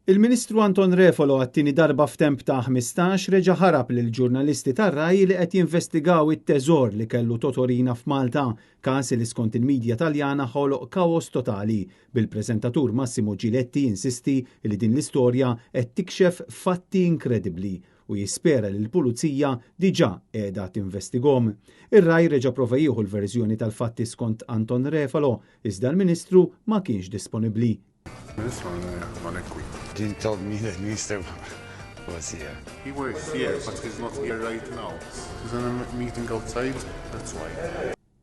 Il-Ministru Anton Refolo għat-tieni darba f'temp ta' 15 reġa' ħarab lil ġurnalisti tar-Rai li qed jinvestigaw it-teżor li kellu Totorina f'Malta, każ li skont il-medja Taljana ħoloq kaos totali. Bil-preżentatur Massimo Giletti insisti li din l-istorja qed tikxef fatti inkredibbli u jispera li l-pulizija diġà qiegħda tinvestigahom. Ir-Rai reġa' prova jieħu l-verżjoni tal-fatti skont Anton Refolo, iżda l-Ministru ma kienx disponibbli. Didn't tell me that Minister was here. He was here, but he's not here right now. He's in a meeting outside, that's why.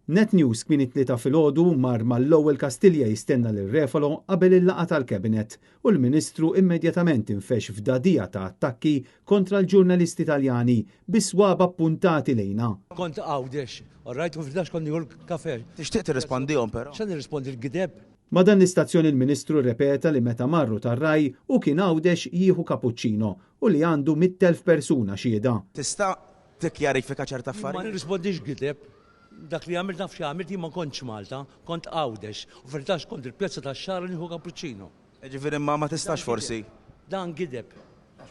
Net News kienet li ta' filgħodu mar mal-ewwel Kastilja jistenna lil Refolo qabel il-laqgħa tal-Kabinet u l-Ministru immedjatament infex f'dadija ta' attakki kontra l-ġurnalisti Taljani bis-swaba appuntati lejna. Kont għawdex, orrajt u f'dax kont nieħu l-kafè. Tixtieq tirrispondihom però. X'għan nirrispondi l-gideb? Ma dan l-istazzjoni il-Ministru repeta li meta marru tar-Rai u kien għawdex jieħu cappuccino u li għandu 100,000 persuna xieda. Tista' tikkjarifika ċerta Ma affarijiet? nirrispondix gideb. Dak li għamilt naf x'għamilt jien ma kontx Malta, kont għawdex u f'dax kont il-pjazza tax-xahar nieħu cappuccino. Ġifieri ma tistax forsi. Dan gideb.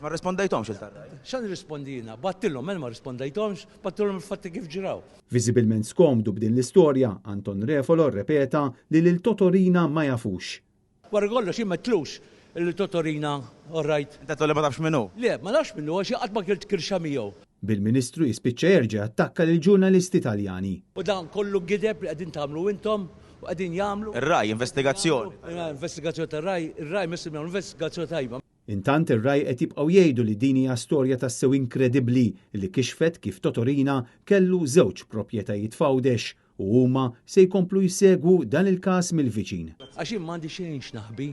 Ma rrispondejthomx il-tarra. X'għan nirrispondina? Battilhom ma rrispondejthomx, battilhom il-fatti kif ġiraw. Viżibilment skomdu b'din l-istorja, Anton Refolo repeta li lil Totorina ma jafux. Wara kollox jien ma tlux il-Totorina, orrajt. Inta tolli ma tafx minnu. Le, ma nafx minnu għax qatt ma kirt kirxa miegħu. Bil-Ministru jispiċċa jerġa' attakka lil ġurnalisti Taljani. U dan kollu gideb li qegħdin tagħmlu intom u qegħdin jagħmlu. Ir-Rai, investigazzjoni. Investigazzjoni tar-Rai, ir-Rai missim jagħmlu investigazzjoni tajba. Intant ir-Rai qed jibqgħu jgħidu li din hija storja tassew inkredibbli li kixfet kif Totorina kellu żewġ proprjetajiet f'għawdex u huma se jkomplu jsegwu dan il-każ mill-viċin. Għax jien m'għandi xejn x'naħbi.